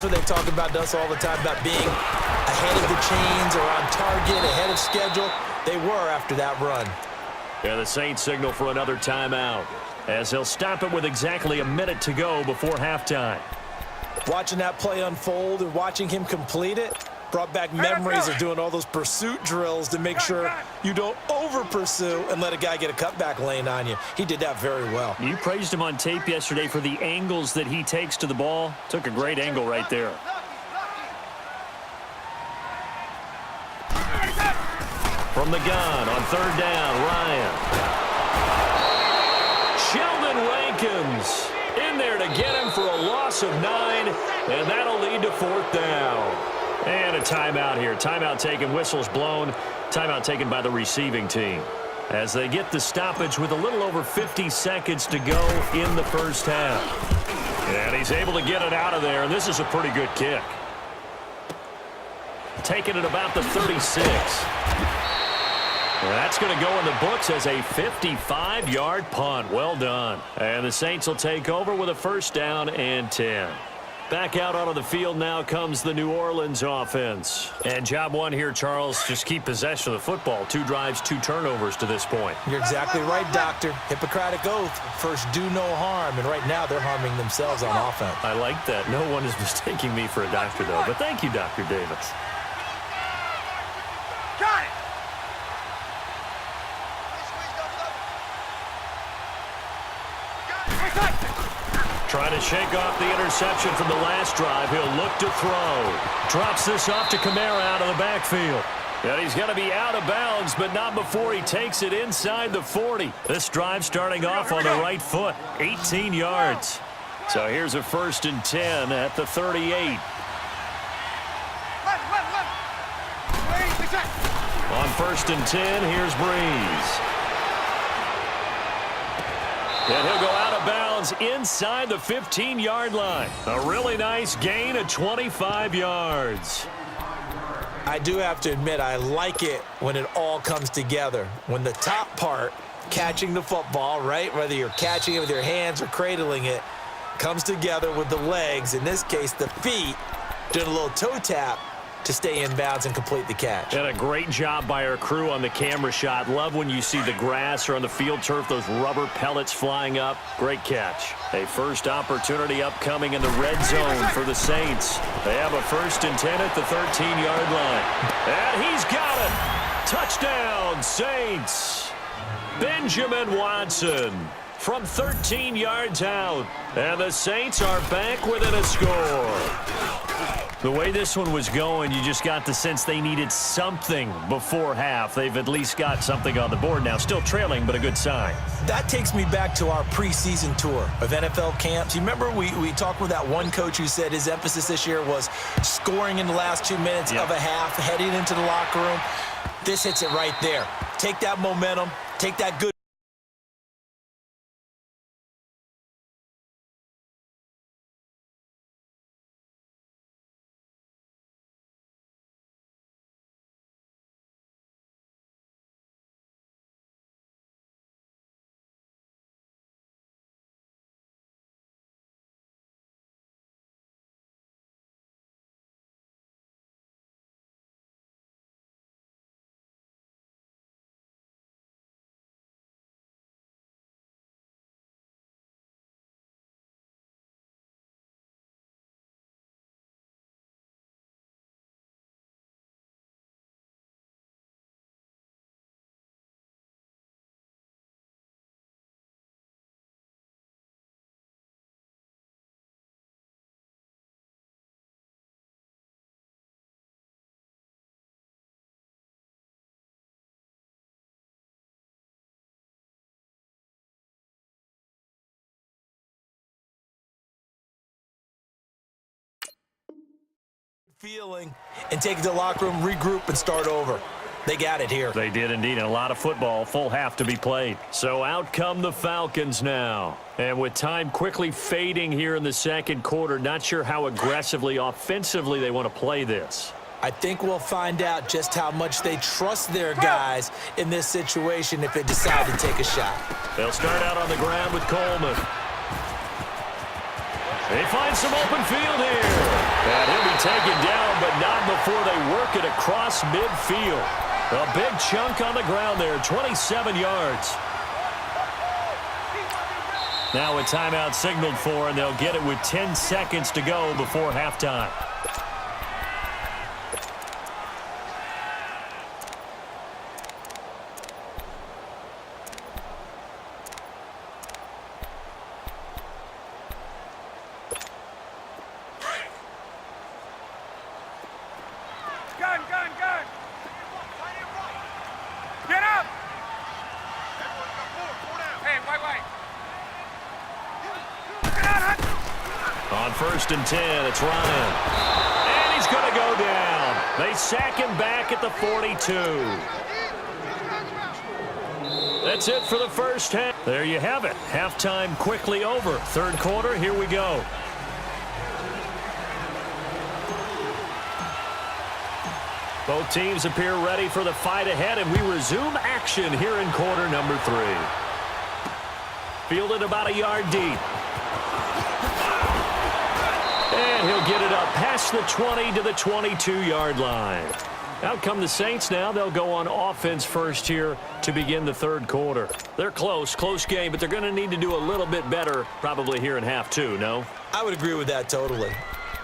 what they talk about to us all the time, about being ahead of the chains or on target, ahead of schedule. They were after that run. Yeah, the Saints signal for another timeout, as they'll stop it with exactly a minute to go before halftime. Watching that play unfold and watching him complete it brought back memories of doing all those pursuit drills to make sure you don't over-pursue and let a guy get a cutback lane on you. He did that very well. You praised him on tape yesterday for the angles that he takes to the ball. Took a great angle right there. From the gun on third down, Ryan. Sheldon Rankins in there to get him for a loss of 9, and that'll lead to fourth down. And a timeout here. Timeout taken, whistles blown. Timeout taken by the receiving team, as they get the stoppage with a little over 50 seconds to go in the first half. And he's able to get it out of there, and this is a pretty good kick. Taking it about the 36. That's going to go in the books as a 55-yard punt. Well done. And the Saints will take over with a first down and 10. Back out onto the field now comes the New Orleans offense. And job one here, Charles, just keep possession of the football. 2 drives, 2 turnovers to this point. You're exactly right, Doctor. Hippocratic oath. First, do no harm. And right now, they're harming themselves on offense. I like that. No one is mistaking me for a doctor, though. But thank you, Dr. Davis. Got it! Trying to shake off the interception from the last drive. He'll look to throw. Drops this off to Kamara out of the backfield. And he's going to be out of bounds, but not before he takes it inside the 40. This drive starting off on the right foot. 18 yards. So here's a first and 10 at the 38. On first and 10, here's Breeze. And he'll go out of bounds inside the 15-yard line. A really nice gain of 25 yards. I do have to admit, I like it when it all comes together. When the top part, catching the football, right, whether you're catching it with your hands or cradling it, comes together with the legs, in this case the feet, doing a little toe tap to stay in bounds and complete the catch. And a great job by our crew on the camera shot. Love when you see the grass or on the field turf, those rubber pellets flying up. Great catch. A first opportunity upcoming in the red zone for the Saints. They have a first and 10 at the 13-yard line. And he's got it. Touchdown, Saints. Benjamin Watson from 13 yards out. And the Saints are back within a score. The way this one was going, you just got the sense they needed something before half. They've at least got something on the board now. Still trailing, but a good sign. That takes me back to our preseason tour of NFL camps. You remember we talked with that one coach who said his emphasis this year was scoring in the last 2 minutes of a half, heading into the locker room. This hits it right there. Take that momentum, take that good. Feeling and take it to the locker room, regroup, and start over. They got it here. They did indeed, and a lot of football, full half to be played. So out come the Falcons now. And with time quickly fading here in the second quarter, not sure how aggressively, offensively they want to play this. I think we'll find out just how much they trust their guys in this situation if they decide to take a shot. They'll start out on the ground with Coleman. They find some open field here. And taken down, but not before they work it across midfield. A big chunk on the ground there, 27 yards. Now a timeout signaled for, and they'll get it with 10 seconds to go before halftime. On 1st and 10, it's Ryan. And he's going to go down. They sack him back at the 42. That's it for the first half. There you have it. Halftime quickly over. Third quarter, here we go. Both teams appear ready for the fight ahead, and we resume action here in quarter number 3. Fielded about a yard deep. And he'll get it up past the 20 to the 22-yard line. Out come the Saints now. They'll go on offense first here to begin the third quarter. They're close game, but they're going to need to do a little bit better probably here in half 2, no? I would agree with that totally.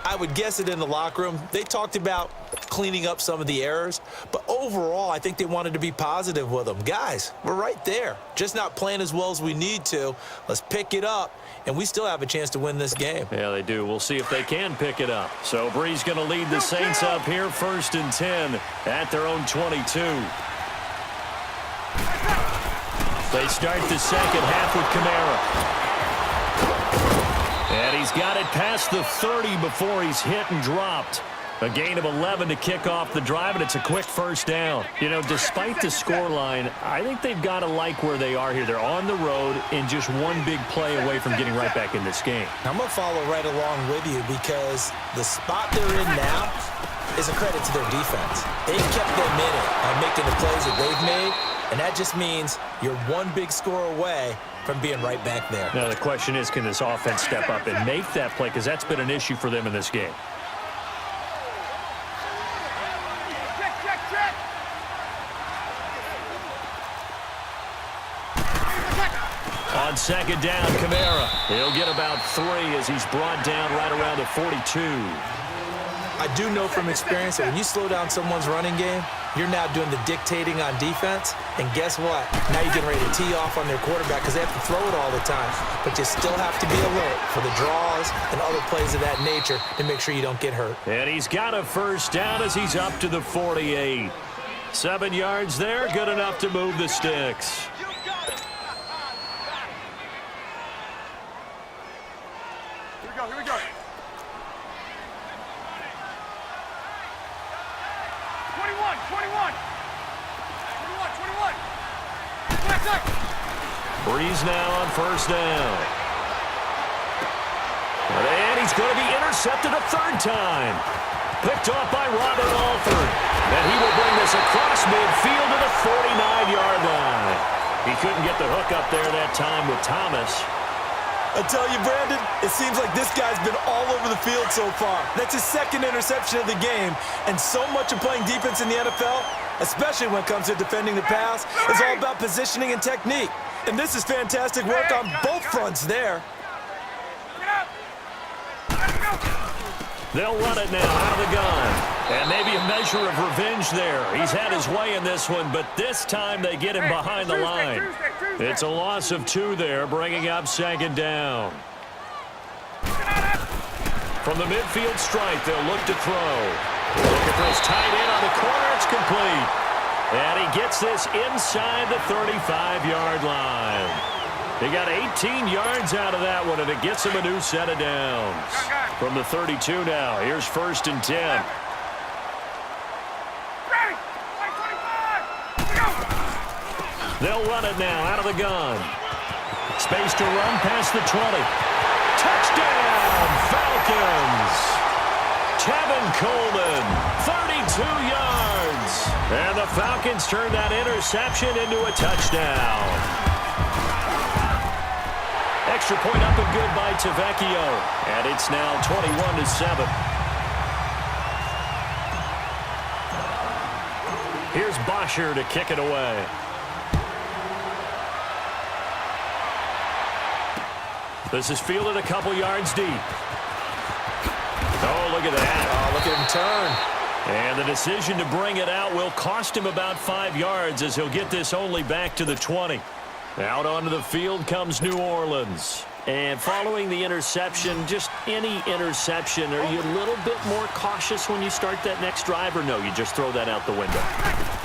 I would guess it in the locker room. They talked about cleaning up some of the errors, but overall, I think they wanted to be positive with them. Guys, we're right there. Just not playing as well as we need to. Let's pick it up, and we still have a chance to win this game. Yeah, they do. We'll see if they can pick it up. So Bree's going to lead the Saints up here, 1st and 10 at their own 22. They start the second half with Kamara. And he's got it past the 30 before he's hit and dropped. A gain of 11 to kick off the drive, and it's a quick first down. You know, despite the scoreline, I think they've got to like where they are here. They're on the road and just one big play away from getting right back in this game. I'm going to follow right along with you because the spot they're in now is a credit to their defense. They've kept them in it by making the plays that they've made, and that just means you're one big score away from being right back there. Now, the question is, can this offense step up and make that play? Because that's been an issue for them in this game. On second down, Kamara. He'll get about 3 as he's brought down right around the 42. I do know from experience that when you slow down someone's running game, you're now doing the dictating on defense. And guess what? Now you're getting ready to tee off on their quarterback because they have to throw it all the time. But you still have to be alert for the draws and other plays of that nature to make sure you don't get hurt. And he's got a first down as he's up to the 48. 7 yards there, good enough to move the sticks. Here we go. 21. Breeze now on first down. And he's going to be intercepted a third time. Picked off by Robert Alford. And he will bring this across midfield to the 49-yard line. He couldn't get the hook up there that time with Thomas. I tell you, Brandon, it seems like this guy's been all over the field so far. That's his second interception of the game. And so much of playing defense in the NFL, especially when it comes to defending the pass, is all about positioning and technique. And this is fantastic work on both fronts there. They'll run it now out of the gun. And maybe a measure of revenge there. He's had his way in this one, but this time they get him behind the line. It's a loss of 2 there, bringing up second down. From the midfield stripe, they'll look to throw. Looking for his tight end on the corner. It's complete. And he gets this inside the 35-yard line. They got 18 yards out of that one, and it gets him a new set of downs. From the 32 now, here's 1st and 10. They'll run it now out of the gun. Space to run past the 20. Touchdown, Falcons! Tevin Coleman, 32 yards. And the Falcons turn that interception into a touchdown. Extra point up and good by Tavecchio. And it's now 21-7. Here's Bosher to kick it away. This is fielded a couple yards deep. Oh, look at that. Oh, look at him turn. And the decision to bring it out will cost him about 5 yards as he'll get this only back to the 20. Out onto the field comes New Orleans. And following the interception, just any interception, are you a little bit more cautious when you start that next drive, or no, you just throw that out the window?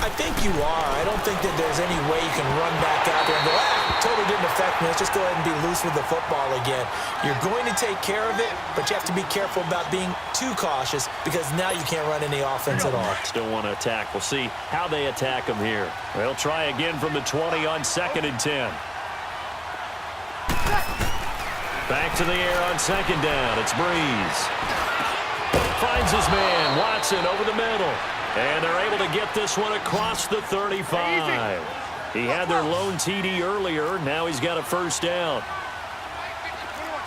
I think you are. I don't think that there's any way you can run back out there and go, totally didn't affect me. Let's just go ahead and be loose with the football again. You're going to take care of it, but you have to be careful about being too cautious because now you can't run any offense at all. Still want to attack. We'll see how they attack him here. They'll try again from the 20 on 2nd and 10. Back to the air on 2nd down. It's Breeze. Finds his man, Watson, over the middle. And they're able to get this one across the 35. He had their lone TD earlier. Now he's got a first down.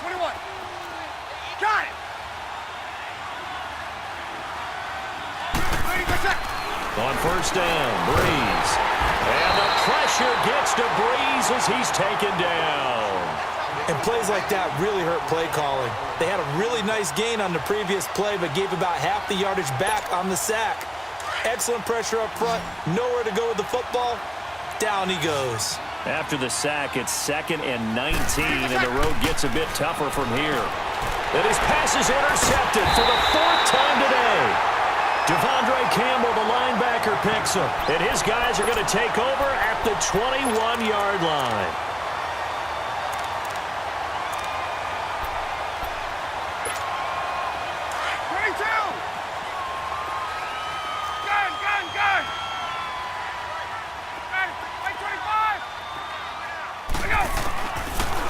21. Got it. On first down, Breeze. And the pressure gets to Breeze as he's taken down. And plays like that really hurt play calling. They had a really nice gain on the previous play, but gave about half the yardage back on the sack. Excellent pressure up front. Nowhere to go with the football. Down he goes. After the sack, it's 2nd and 19, and the road gets a bit tougher from here. And his pass is intercepted for the 4th time today. Devondre Campbell, the linebacker, picks him. And his guys are going to take over at the 21-yard line.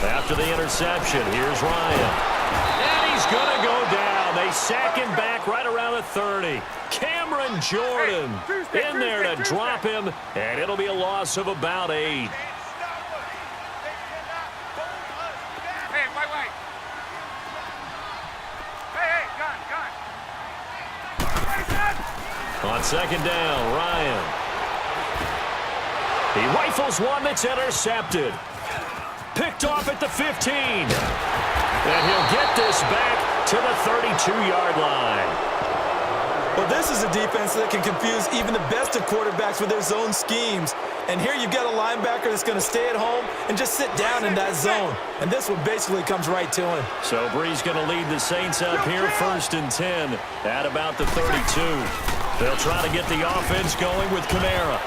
After the interception, here's Ryan. And he's going to go down. They sack him back right around the 30. Cameron Jordan in there to drop him, and it'll be a loss of about 8. Hey, wait. Hey, gun. On 2nd down, Ryan. He rifles one that's intercepted. Picked off at the 15. And he'll get this back to the 32-yard line. Well, this is a defense that can confuse even the best of quarterbacks with their zone schemes. And here you've got a linebacker that's going to stay at home and just sit down in that zone. And this one basically comes right to him. So Breeze going to lead the Saints up here 1st and 10 at about the 32. They'll try to get the offense going with Kamara.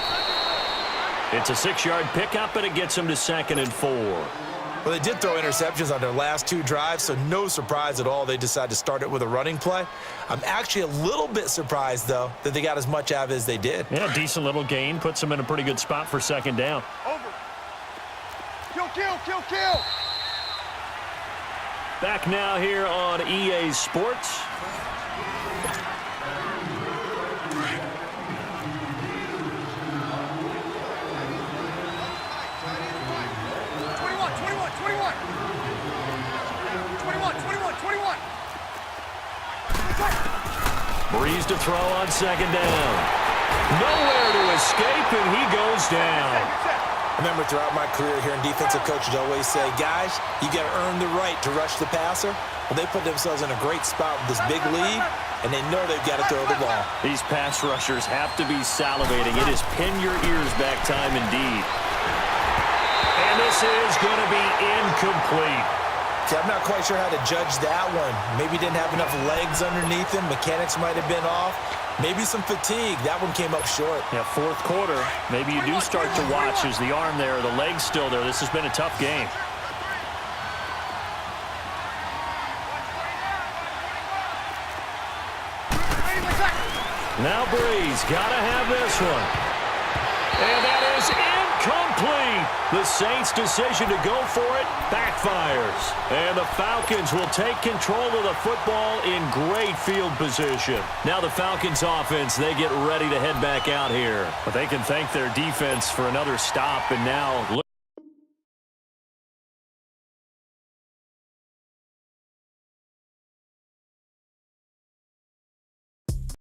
It's a 6-yard pickup, and it gets them to 2nd and 4. Well, they did throw interceptions on their last 2 drives, so no surprise at all they decided to start it with a running play. I'm actually a little bit surprised, though, that they got as much out of it as they did. Yeah, decent little gain. Puts them in a pretty good spot for 2nd down. Over. Kill. Back now here on EA Sports. Breeze to throw on 2nd down. Nowhere to escape, and he goes down. I remember throughout my career hearing defensive coaches always say, guys, you got to earn the right to rush the passer. Well, they put themselves in a great spot with this big lead, and they know they've got to throw the ball. These pass rushers have to be salivating. It is pin your ears back time indeed. And this is going to be incomplete. See, I'm not quite sure how to judge that one. Maybe didn't have enough legs underneath him. Mechanics might have been off. Maybe some fatigue. That one came up short. Yeah, 4th quarter. Maybe you do start to watch as the arm there, the leg's still there. This has been a tough game. Now Breeze got to have this one. And that is incomplete. The Saints' decision to go for it backfires. And the Falcons will take control of the football in great field position. Now the Falcons offense, they get ready to head back out here. But they can thank their defense for another stop, and now